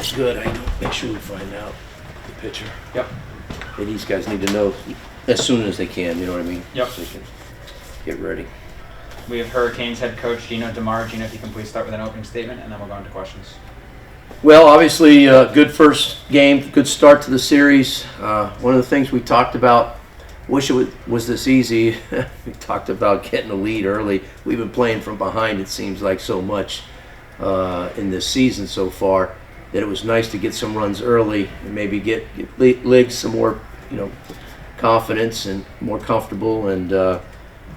looks good. I know. Make sure we find out the pitcher. Yep. And these guys need to know as soon as they can, you know what I mean? Yep. So they can get ready. We have Hurricanes head coach Gino DiMare. Gino, if you can please start with an opening statement, and then we'll go into questions. Well, obviously, good first game, good start to the series. One of the things we talked about, wish it was this easy. We talked about getting a lead early. We've been playing from behind, it seems like, so much in this season so far that it was nice to get some runs early and maybe get Liggs some more, confidence and more comfortable. And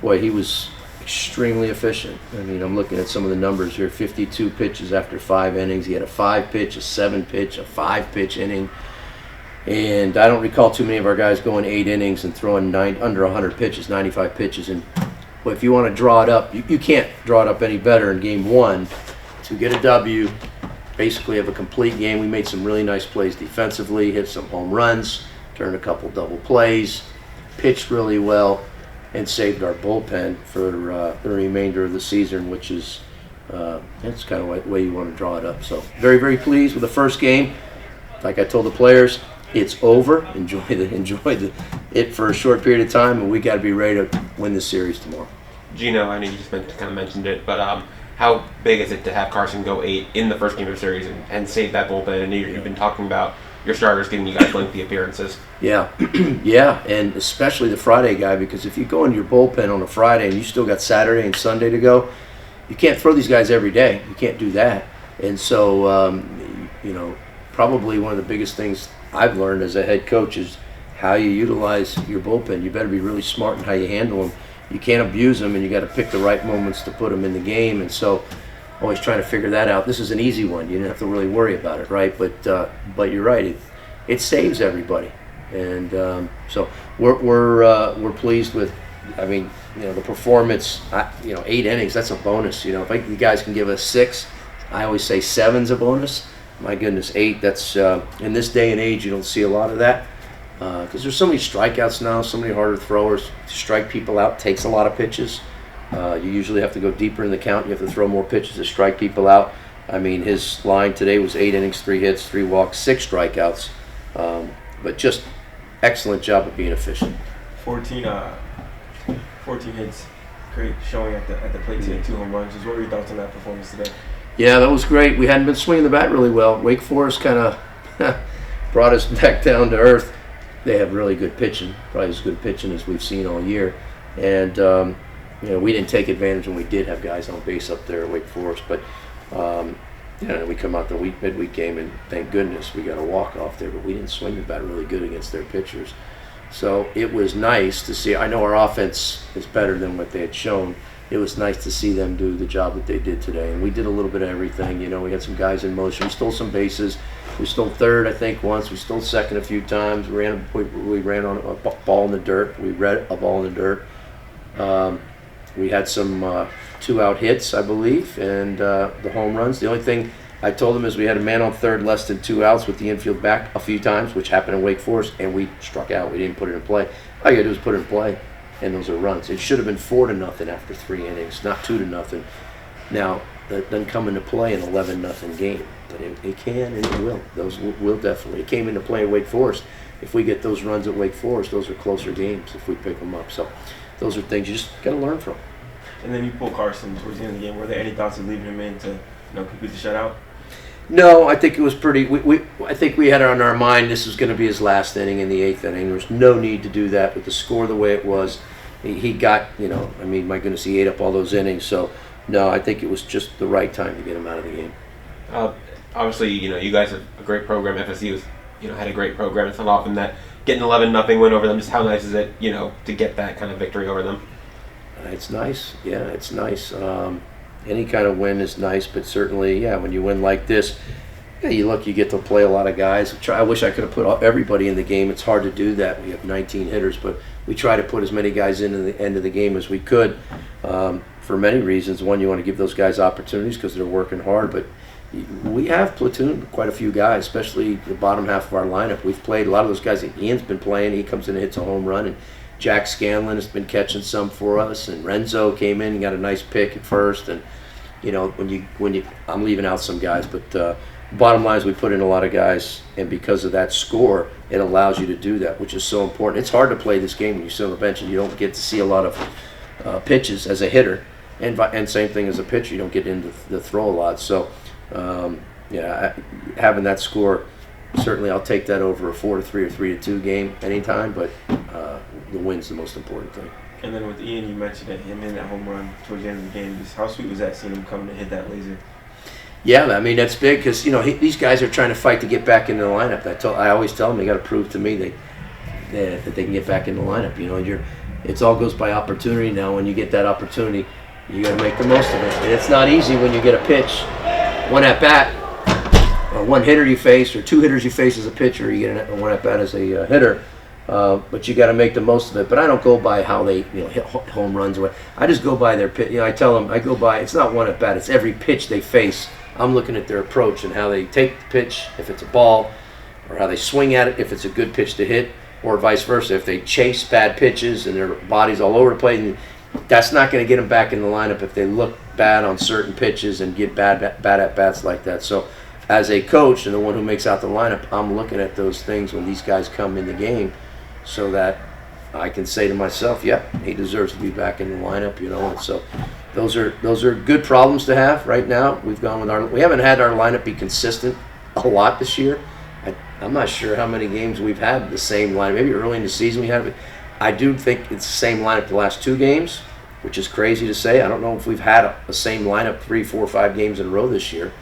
boy, he was extremely efficient. I mean, I'm looking at some of the numbers here. 52 pitches after 5 innings. He had a 5-pitch, a 7-pitch, a 5-pitch inning. And I don't recall too many of our guys going 8 innings and throwing under 100 pitches, 95 pitches. And but if you want to draw it up, you can't draw it up any better in game 1 to get a W. Basically have a complete game. We made some really nice plays defensively, hit some home runs, turned a couple double plays, pitched really well, and saved our bullpen for the remainder of the season, which is that's kind of the way you want to draw it up. So very, very pleased with the first game. Like I told the players, it's over. Enjoy it for a short period of time, and we got to be ready to win this series tomorrow. Gino, I know you just kind of mentioned it, but how big is it to have Carson go 8 in the first game of the series and save that bullpen? And you've been talking about your starters giving you guys lengthy appearances. Yeah, yeah, and especially the Friday guy, because if you go into your bullpen on a Friday and you still got Saturday and Sunday to go, you can't throw these guys every day. You can't do that. And so, probably one of the biggest things I've learned as a head coach is how you utilize your bullpen. You better be really smart in how you handle them. You can't abuse them, and you got to pick the right moments to put them in the game. And so, always trying to figure that out. This is an easy one. You didn't have to really worry about it, right? But you're right. It saves everybody, and so we're pleased with. I mean, the performance. 8 innings. That's a bonus. If you guys can give us 6, I always say 7's a bonus. My goodness, 8. That's in this day and age, you don't see a lot of that because there's so many strikeouts now. So many harder throwers. To strike people out takes a lot of pitches. You usually have to go deeper in the count. You have to throw more pitches to strike people out. I mean, his line today was 8 innings, 3 hits, 3 walks, 6 strikeouts. But just excellent job of being efficient. 14 hits, great showing at the plate today, 2 home runs. What were your thoughts on that performance today? Yeah, that was great. We hadn't been swinging the bat really well. Wake Forest kind of brought us back down to earth. They have really good pitching, probably as good pitching as we've seen all year. And we didn't take advantage when we did have guys on base up there at Wake Forest, but we come out the midweek game and thank goodness we got a walk off there, but we didn't swing the bat really good against their pitchers. So it was nice to see. I know our offense is better than what they had shown. It was nice to see them do the job that they did today, and we did a little bit of everything. We had some guys in motion. We stole some bases. We stole third, I think, once. We stole second a few times. We ran on a ball in the dirt. We read a ball in the dirt. We had some 2-out hits, I believe, and the home runs. The only thing I told them is we had a man on third less than 2 outs with the infield back a few times, which happened in Wake Forest, and we struck out. We didn't put it in play. All you got to do is put it in play, and those are runs. It should have been 4-0 after 3 innings, not 2-0. Now, that doesn't come into play in an 11-0 game, but it can and it will. Those will definitely. It came into play at Wake Forest. If we get those runs at Wake Forest, those are closer games if we pick them up. So those are things you just got to learn from. And then you pull Carson towards the end of the game. Were there any thoughts of leaving him in to complete the shutout? No, I think it was pretty. I think we had on our mind this was going to be his last inning in the 8th inning. There was no need to do that with the score the way it was. He got, my goodness, he ate up all those innings. So, no, I think it was just the right time to get him out of the game. Obviously, you guys have a great program. FSU had a great program. It's not often that getting 11-0 win over them. Just how nice is it, to get that kind of victory over them? It's nice. Yeah, it's nice. Any kind of win is nice, but certainly, when you win like this, you get to play a lot of guys. I wish I could have put everybody in the game. It's hard to do that. We have 19 hitters, but we try to put as many guys into the end of the game as we could for many reasons. One, you want to give those guys opportunities because they're working hard, but we have platooned quite a few guys, especially the bottom half of our lineup. We've played a lot of those guys that Ian's been playing. He comes in and hits a home run, and Jack Scanlon has been catching some for us, and Renzo came in and got a nice pick at first. And when you I'm leaving out some guys, but bottom line is we put in a lot of guys, and because of that score, it allows you to do that, which is so important. It's hard to play this game when you sit on the bench and you don't get to see a lot of pitches as a hitter, and same thing as a pitcher. You don't get into the throw a lot. So, having that score, certainly I'll take that over a 4-3 or 3-2 game anytime, but the win's the most important thing. And then with Ian, you mentioned that him hitting that home run towards the end of the game. Just how sweet was that seeing him come to hit that laser? Yeah, I mean, that's big because, these guys are trying to fight to get back into the lineup. I always tell them they got to prove to me that they can get back in the lineup. It all goes by opportunity now. When you get that opportunity, you got to make the most of it. And it's not easy when you get a pitch, one at bat, or one hitter you face, or two hitters you face as a pitcher. You get one at bat as a hitter, but you got to make the most of it. But I don't go by how they hit home runs or what. I just go by their pitch. I tell them I go by. It's not one at bat. It's every pitch they face. I'm looking at their approach and how they take the pitch, if it's a ball, or how they swing at it, if it's a good pitch to hit, or vice versa. If they chase bad pitches and their body's all over the place, that's not going to get them back in the lineup if they look bad on certain pitches and get bad at-bats like that. So as a coach and the one who makes out the lineup, I'm looking at those things when these guys come in the game so that I can say to myself, yep, he deserves to be back in the lineup, And so those are good problems to have right now. We haven't had our lineup be consistent a lot this year. I'm not sure how many games we've had the same lineup. Maybe early in the season we had it. I do think it's the same lineup the last 2 games, which is crazy to say. I don't know if we've had the same lineup 3, 4, 5 games in a row this year.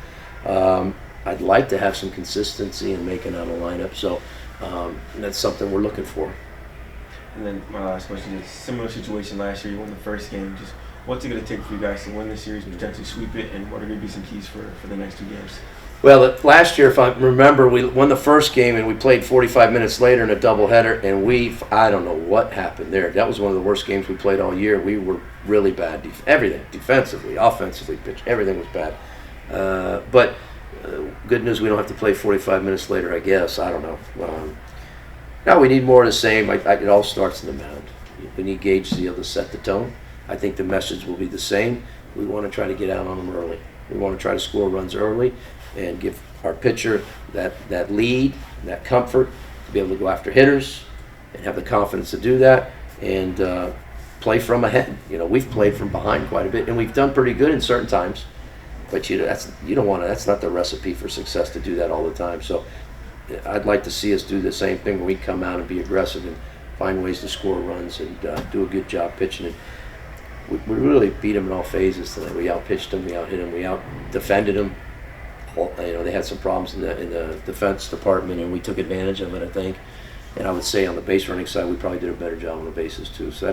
I'd like to have some consistency in making out a lineup, so that's something we're looking for. And then my last question is, similar situation last year, you won the first game. Just what's it going to take for you guys to win the series, potentially sweep it, and what are going to be some keys for the next 2 games? Well, last year, if I remember, we won the first game and we played 45 minutes later in a doubleheader, and I don't know what happened there. That was one of the worst games we played all year. We were really bad. Everything, defensively, offensively, pitch, everything was bad. But good news, we don't have to play 45 minutes later, I guess. I don't know. Now we need more of the same. It all starts in the mound. We need Gage to be able to set the tone. I think the message will be the same. We want to try to get out on them early. We want to try to score runs early and give our pitcher that lead, that comfort to be able to go after hitters and have the confidence to do that and play from ahead. We've played from behind quite a bit, and we've done pretty good in certain times. But don't want to. That's not the recipe for success to do that all the time. So I'd like to see us do the same thing where we come out and be aggressive and find ways to score runs and do a good job pitching. And we really beat them in all phases tonight. We out-pitched them, we out-hit them, we out-defended them. They had some problems in the defense department, and we took advantage of it, I think. And I would say on the base running side, we probably did a better job on the bases too. So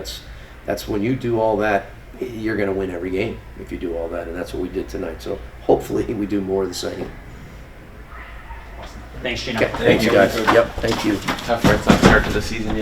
that's when you do all that, you're going to win every game if you do all that, and that's what we did tonight. So hopefully we do more of the same. Thanks, Gino. Okay, thank you guys. Yep, thank you. Tough Red Sox start to the season, yeah.